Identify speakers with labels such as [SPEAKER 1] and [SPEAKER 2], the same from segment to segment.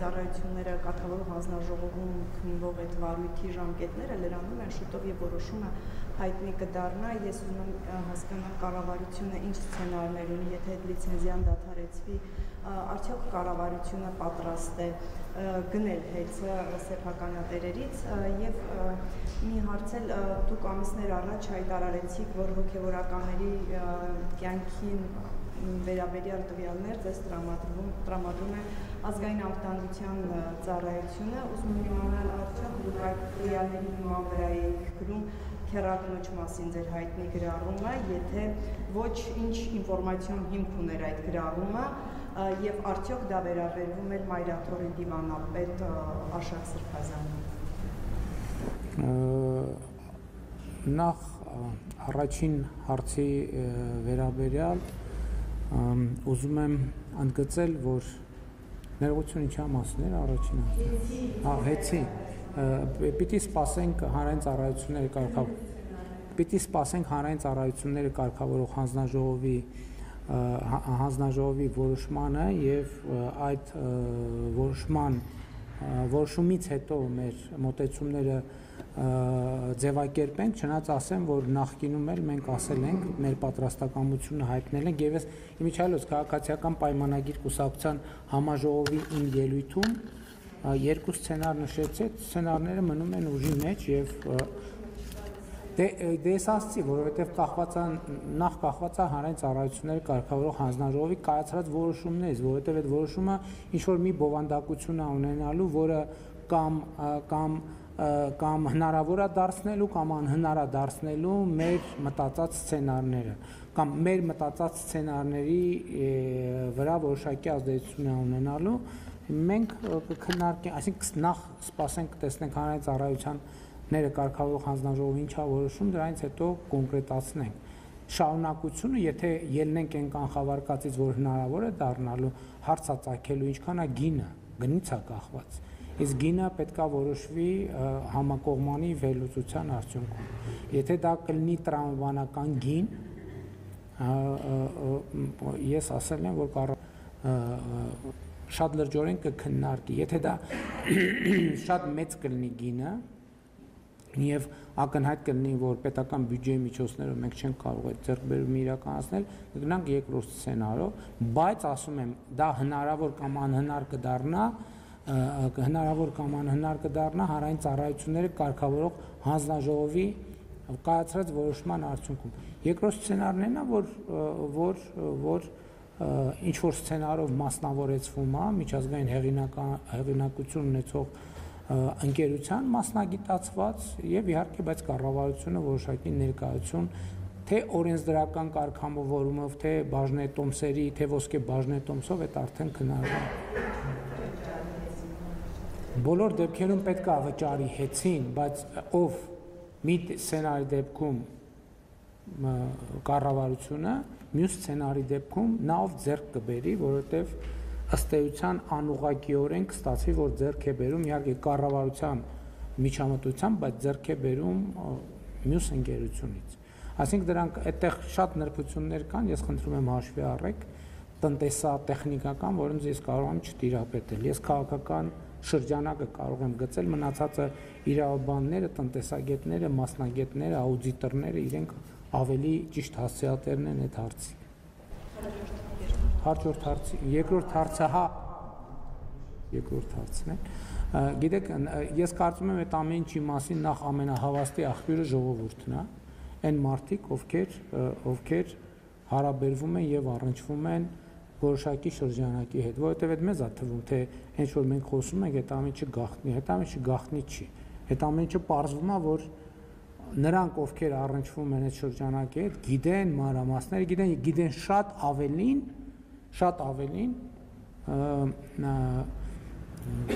[SPEAKER 1] ծառայությունները կարգավորող հանձնաժողովում քննվող այդ վարույթի ժամկետները լրանում են շուտով եւ որոշումը հայտնի կդառնա։ Ես ուզում եմ հասկանալ կառավարությունը ինչ սցենարներ ունի, եթե այդ լիցենզիան դադարեցվի, արդյոք կառավարությունը պատրաստ է գնել հեծը սեփականատերերից եւ մի հարց էլ դուք ամիսներ առաջ հայտարարեցիք, որ հոգեվորականների կյանքին վերաբերյալ տվյալներ ձեզ տրամադրում է ազգային անվտանգության ծառայությունը, ուզում եմ իմանալ արդյոք դուք այդ տվյալների հիման վրա եք գրում քեռակնոջ մասին ձեր հայտնի գրառումը, եթե ոչ ինչ ինֆորմացիոն հիմք ուներ այդ գրառումը եւ արդյոք դա վերաբերվում էր Մայրաթորի դիվանապետ Աշակ Սրբազանին։
[SPEAKER 2] Նախ առաջին հարցի վերաբերյալ ուզում եմ ընդգծել, որ ներողություն ինչա մասն էր առաջին հարցը։ Հեծի։ Պիտի սպասենք հանրային ծառայությունները կարգավորող հանձնաժողովի որոշմանը եւ այդ որոշումից հետո մեր մոտեցումները ձևակերպենք, չնայած ասեմ, որ նախկինում էլ մենք ասել ենք, մեր պատրաստակամությունը հայտնել ենք եւ ես իմիջիալոց քաղաքացիական պայմանագիր կուսակցության համաժողովի իմ ելույթում երկու սցենար նշեցի, սցենարները մնում են ուժի մեջ եւ դες ասացի, որովհետեւ նախ կախված է հանրային ծառայությունների կարգավորող հանձնաժողովի կայացրած որոշումներից, որովհետեւ այդ որոշումը ինչ որ մի բովանդակություն է ունենալու, որը կամ հնարավոր է դարձնելու կամ անհնար է դարձնելու մեր մտածած սցենարները կամ մեր մտածած սցենարների վրա որոշակի ազդեցություն է ունենալու մենք քննարկենք, այսինքն նախ սպասենք տեսնենք հանրային ծառայությունները կարգավորող հանձնաժողովը ինչ է որոշում, դրանից հետո կոնկրետացնենք շարունակությունը, եթե ելնենք այն կանխավարկածից, որ հնարավոր է դառնալու հարցածագելու ինչքան է գինը, գնից է կախված իսկ գինը պետք է որոշվի համակողմանի վերլուծության արդյունքում։ Եթե դա կլինի տրամաբանական գին, ես ասել եմ, որ շատ լրջորեն կքննարկի։ Եթե դա շատ մեծ կլինի գինը եւ ակնհայտ կլինի, որ պետական բյուջեի միջոցներով մենք չենք կարող այդ ձեռքբերումը իրականացնել, կգնանք երկրորդ սցենարով, բայց ասում եմ, դա հնարավոր կամ անհնար կդառնա հանրային ծառայությունները կարգավորող հանձնաժողովի կայացրած որոշման արդյունքում։ Երկրորդ սցենարն է, որ ինչ որ սցենարով մասնավորեցվում է միջազգային հեղինակություն ունեցող ընկերության մասնագիտացված եւ իհարկե բայց կառավարությունը որոշակի ներկայություն թե օրենսդրական կարգավորումով, թե բաժնետոմսերի, թե ոսկե բաժնետոմսով այդ արդեն քննարկվում է։ Բոլոր դեպքերում պետք է վճարի հեծին, բայց ով մի սցենարի դեպքում կառավարությունը, մյուս սցենարի դեպքում նա ով ձեռք կբերի, որովհետև ըստ էության անուղղակիորեն կստացվի, որ ձեռք է բերում իհարկե կառավարության միջամտությամբ, բայց ձեռք է բերում մյուս ընկերությունից։ Այսինքն դրանք այդտեղ շատ նրբություններ կան, ես խնդրում եմ հաշվի առեք տնտեսատեխնիկական, որոնց ես կարող եմ չտիրապետել։ Ես քաղաքական շրջանակը կարող եմ գծել, մնացածը իրավաբանները, տնտեսագետները, մասնագետները, աուդիտորները իրենք ավելի ճիշտ հասցեատերն են այդ հարցի։ Հաջորդ հարցի, երկրորդ հարցն է։ Գիտեք, ես կարծում եմ այդ ամեն ինչի մասին նախ ամենահավաստի աղբյուրը ժողովուրդն է, այն մարդիկ, ովքեր հարաբերվում են եւ առնչվում են որոշակի շրջանակի հետ, որովհետև այդ մեզ է թվում, թե ինչ որ մենք խոսում ենք, այդ ամեն ինչը գաղտնի, այդ ամեն ինչը գաղտնի չի։ Այդ ամեն ինչը պարզվում է, որ նրանք, ովքեր առնչվում են այդ շրջանակի հետ, գիտեն մանրամասները, գիտեն շատ ավելին,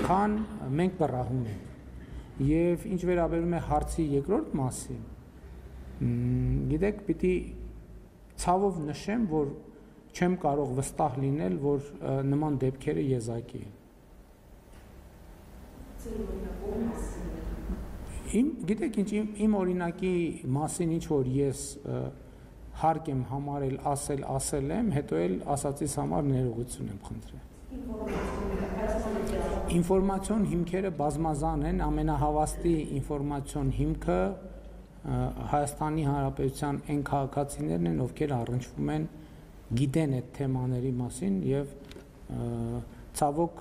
[SPEAKER 2] քան մենք բռահում ենք։ Եվ ինչ վերաբերում է հարցի երկրորդ մասին, գիտեք, պիտի ցավով նշեմ, որ չեմ կարող վստահ լինել, որ նման դեպքերը եզակի են։ Գիտեք ինչ, իմ օրինակի մասին ինչ որ ես հարկ եմ համարել ասել եմ, հետո էլ ասածիս համար ներողություն եմ խնդրել։ Ինֆորմացիոն հիմքերը բազմազան են, ամենահավաստի ինֆորմացիոն հիմքը Հայաստանի Հանրապետության այն քաղաքացիներն են, ովքեր առնչվում են գիտեն այդ թեմաների մասին եւ ցավոք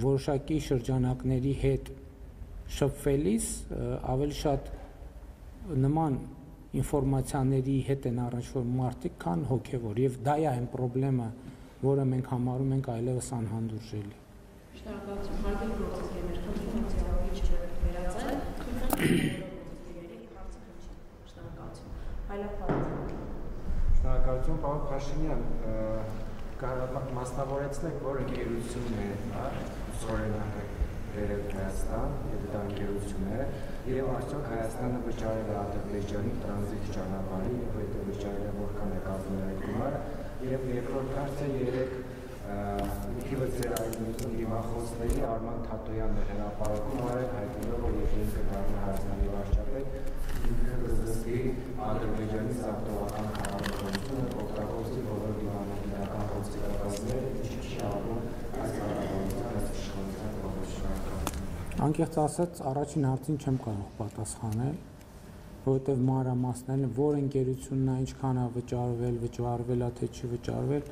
[SPEAKER 2] որոշակի շրջանակների հետ շփվելիս ավելի շատ նման ինֆորմացիաների հետ են առնչվում մարդիկ, քան հոգևոր եւ դա է այն խնդրեմը, որը մենք համարում ենք այլևս անհանդուրժելի։
[SPEAKER 3] Շնորհակալություն, հարգելի գործընկերներ, խնդրում եմ ծրագրի չվերացնել,
[SPEAKER 4] Շնորհակալություն, պարոն Փաշինյան, մասնավորեցնեք, որ ընկերությունն է, Սորենահայ Վերև Հայաստան, եւ դա ընկերություն է, եւ արդյոք Հայաստանը վճարել է Ադրբեջանի տրանզիտ ճանապարհի եւ այդ վճարելը որքան է կազմել այդ գումարը, եւ երկրորդ հարցը երեք թիվը ձեր այգնություն դիմախոսների Արման Թաթոյանն է հրապարակում արել, հայտնելով, որ եթե ինքը դառնա Հայաստանի վարչապետ, ինքը կզսպի Ադրբեջանի սահմանական քաղաքականությունը, օգտագործի բոլոր դիվանագիտական գործիքակազմերը, ինչի շահում այս կառավարության, այս իշխանության ողջունական։
[SPEAKER 2] Անկեղծ ասած, առաջին հարցին չեմ կարող պատասխանել, որովհետև մանրամասներն որ ընկերությունն է, ինչքան է վճարվել է, թե չի վճարվել,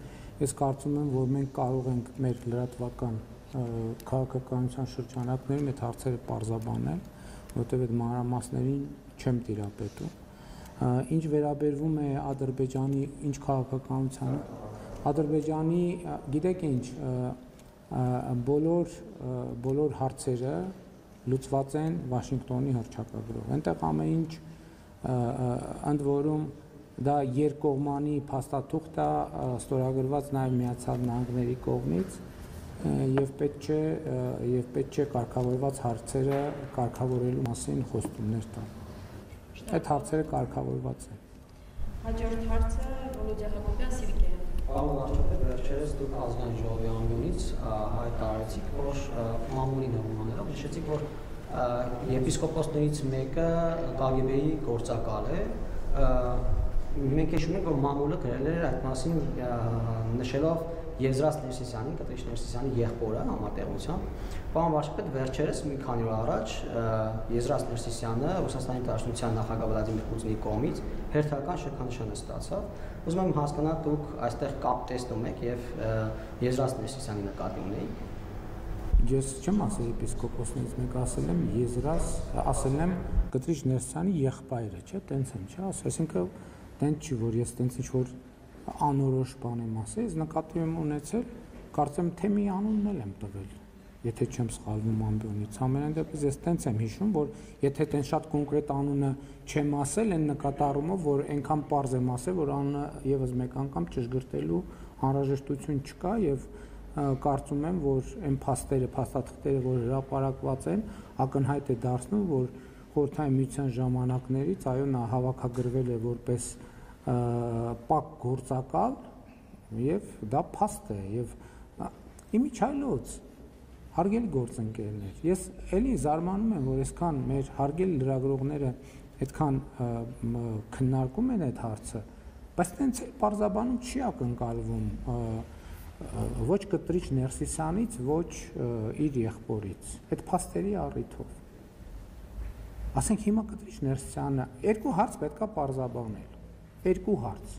[SPEAKER 2] ես կարծում եմ, որ մենք կարող ենք մեր լրատվական քաղաքականության շրջանակներում այդ հարցերը պարզաբանել, որովհետև այդ մանրամասներին չեմ տիրապետում։ Ինչ վերաբերվում է Ադրբեջանի ինչ քաղաքականությանը, Ադրբեջանի, գիտեք ինչ, բոլոր հարցերը լուծված են Վաշինգտոնի հռչակագրով։ Այնտեղ ամեն ինչ ընդ որում դա երկկողմանի փաստաթուղթ է ստորագրված նաև Միացյալ Նահանգների կողմից եւ պետք չէ կարգավորված հարցերը կարգավորելու մասին խոստումներ տալ։ Այդ հարցերը կարգավորված են։
[SPEAKER 3] Հաջորդ հարցը Վոլոդիա Հակոբյան Սիվիկյան։
[SPEAKER 5] Պարոն վարչապետ, վերջերս դուք ազգային ժողովի ամբիոնից հայտարարեցիք, որ մամուլի նորմաներով նշեցիք, որ եպիսկոպոսներից մեկը KGB-ի գործակալ է։ Մենք հիշում ենք, որ մամուլը գրել էր այդ մասին նշելով Եզրաս Ներսիսյանին, Կտրիչ Ներսիսյանի եղբորը համատեղությամբ։ Պարոն վարչապետ, վերջերս մի քանի օր առաջ Եզրաս Ներսիսյանը Ռուսաստանի Դաշնության նախագահ Վլադիմիր Պուտինի կողմից հերթական շքանշան ստացավ։ Ուզում եմ հասկանալ, դուք այստեղ կապ տեսնում եք եւ Եզրաս Ներսիսյանի նկատի ունեիք։
[SPEAKER 2] Ես չեմ ասել եպիսկոպոսներից մեկ, ասել եմ Կտրիչ Ներսիսյանի եղբայրը, չէ՞, տենց եմ, չէ՞, այսինքն տենց չի, որ ես տենց ինչ-որ անորոշ բան եմ ասել, ես նկատի եմ ունեցել, կարծեմ թե մի անունն եմ տվել, եթե չեմ սխալվում ամբիոնից, ամենայն դեպս ես տենց եմ հիշում, որ եթե տենց շատ կոնկրետ անունը չեմ ասել, այն նկատառումով, որ այնքան պարզ եմ ասել, որ անունը եւս մեկ անգամ ճշգրտելու անհրաժեշտություն չկա եւ կարծում եմ, որ այն փաստաթղթերը, որ հրապարակված են, ակնհայտ է դարձնում, որ Խորհրդային Միության ժամանակներից այո նա հավաքագրվել է որպես պակ գործակալ եւ դա փաստ է եւ իմիջայլոց հարգելի գործընկերներ, ես էլի զարմանում եմ, որ այսքան մեր հարգելի լրագրողները այդքան քննարկում են այդ հարցը, բայց տենց պարզաբանում չի ակնկալվում ոչ Կտրիչ Ներսիսյանից, ոչ իր եղբորից, այդ փաստերի առիթով։ Ասենք հիմա Կտրիչ Ներսիսյանը երկու հարց պետքա պարզաբանել, երկու հարց,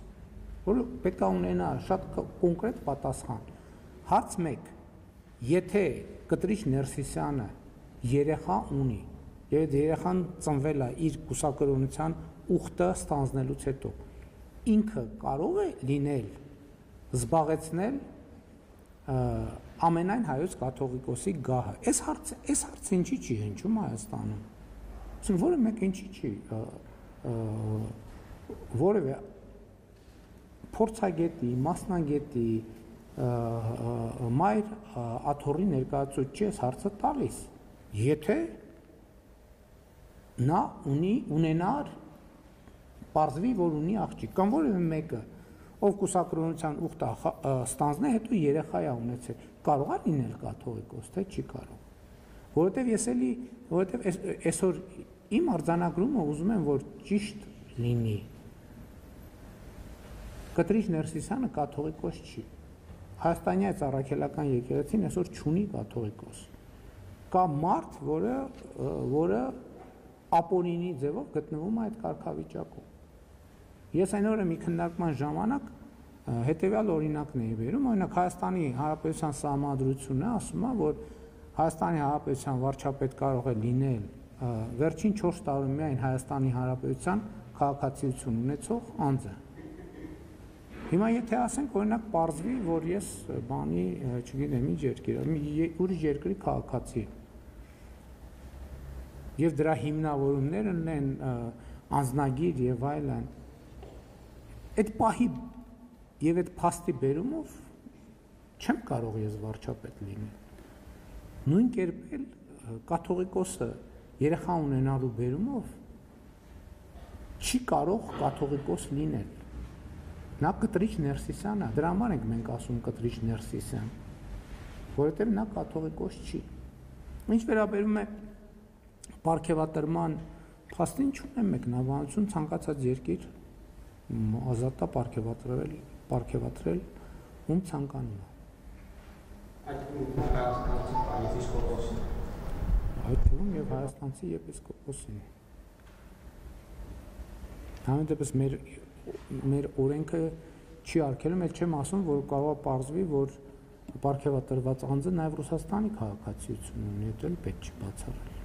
[SPEAKER 2] որը պետքա ունենա շատ կոնկրետ պատասխան։ Հարց 1. Եթե Կտրիչ Ներսիսյանը երեխա ունի, եւ երեխան ծնվել է իր կուսակրոնության ուխտը ստանձնելուց հետո, ինքը կարող է լինել զբաղեցնել ամենայն հայոց կաթողիկոսի գահը։ Այս հարցը ինչի չի հնչում Հայաստանում։ Ասենք որը մեկ ինչի չի որևէ փորձագետի, մասնագետի մայր աթոռի ներկայացուցիչ ես հարցը տալիս, եթե նա ունենար պարզվի, որ ունի աղջիկ, կամ որևէ մեկը, ով կուսակրոնության ուխտը ստանձնե, հետո երեխա է ունեցել, կարող է լինել կաթողիկոս, թե չի կարող։ Որովհետև այսօր իմ արձանագրումը ուզում եմ, որ ճիշտ լինի։ Կտրիչ Ներսիսյանը կաթողիկոս չի։ Հայաստանի այս առաքելական եկեղեցին այսօր չունի կաթողիկոս։ Կա մարդ, որը ապօրինի ձևով գտնվում է այդ կարգավիճակում։ Ես այն օրը մի քննարկման ժամանակ հետևյալ օրինակն էի բերում, օրինակ Հայաստանի Հանրապետության Սահմանադրությունը ասում է, որ Հայաստանի Հանրապետության վարչապետ կարող է լինել վերջին 4 տարում միայն Հայաստանի Հանրապետության քաղաքացիություն ունեցող անձը։ Հիմա եթե ասենք, օրինակ պարզվի, որ ես բանի, չգիտեմ, ինչ երկիր, ուրիշ երկրի քաղաքացի եմ, եւ դրա հիմնավորումները ունեն անձնագիր եւ այլն, այդ պահի եւ այդ փաստի բերումով չեմ կարող ես վարչապետ լինել։ Նույն կերպ էլ կաթողիկոսը երեխա ունենալու բերումով չի կարող կաթողիկոս լինել։ Նա կտրիչ Ներսիսյան է, դրա համար ենք մենք ասում կտրիչ Ներսիսյան, որովհետև նա կաթողիկոս չի։ Ինչ վերաբերում է պարգևատրման փաստին, չունեմ մեկնաբանություն, ցանկացած երկիր ազատ է պարգևատրել ում ցանկանում է։
[SPEAKER 5] Այդ հայաստանցի եպիսկոպոսին։
[SPEAKER 2] Այդ թվում եւ հայաստանցի եպիսկոպոսին։ Համեն դեպս մեր օրենքը չի արգելում, այլ չեմ ասում, որ կարող է պարզվի, որ պարգևատրված անձը նաև Ռուսաստանի քաղաքացիություն ունի, դա էլ պետք չի բացառել։